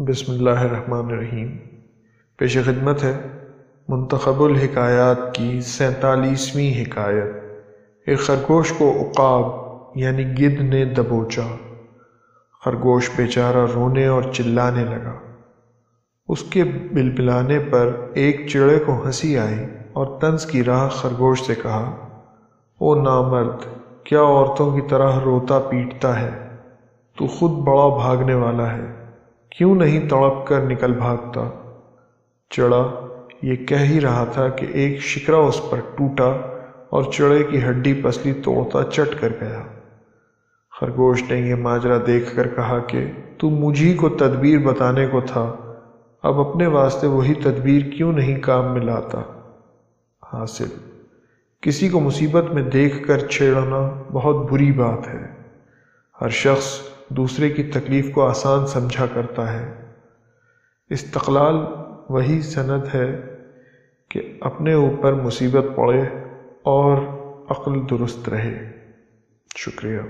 بسم اللہ الرحمن الرحیم۔ پیش خدمت ہے منتخب الحکایات کی 47ویں حکایت۔ ایک خرگوش کو عقاب یعنی گدھ نے دبوچا۔ خرگوش بیچارہ رونے اور چلانے لگا۔ اس کے بلبلانے پر ایک چڑے کو ہنسی آئی اور طنز کی راہ خرگوش سے کہا، او نامرد، کیا عورتوں کی طرح روتا پیٹتا ہے؟ تو خود بڑا بھاگنے والا ہے، کیوں نہیں تڑپ کر نکل بھاگتا؟ چڑا یہ کہہ ہی رہا تھا کہ ایک شکرا اس پر ٹوٹا اور چڑے کی ہڈی پسلی توڑتا چٹ کر گیا۔ خرگوش نے یہ ماجرا دیکھ کر کہا کہ تو مجھی کو تدبیر بتانے کو تھا، اب اپنے واسطے وہی تدبیر کیوں نہیں کام میں لاتا؟ حاصل، کسی کو مصیبت میں دیکھ کر چھیڑنا بہت بری بات ہے۔ ہر شخص دوسرے کی تکلیف کو آسان سمجھا کرتا ہے۔ استقلال وہی سند ہے کہ اپنے اوپر مصیبت پڑے اور عقل درست رہے۔ شکریہ۔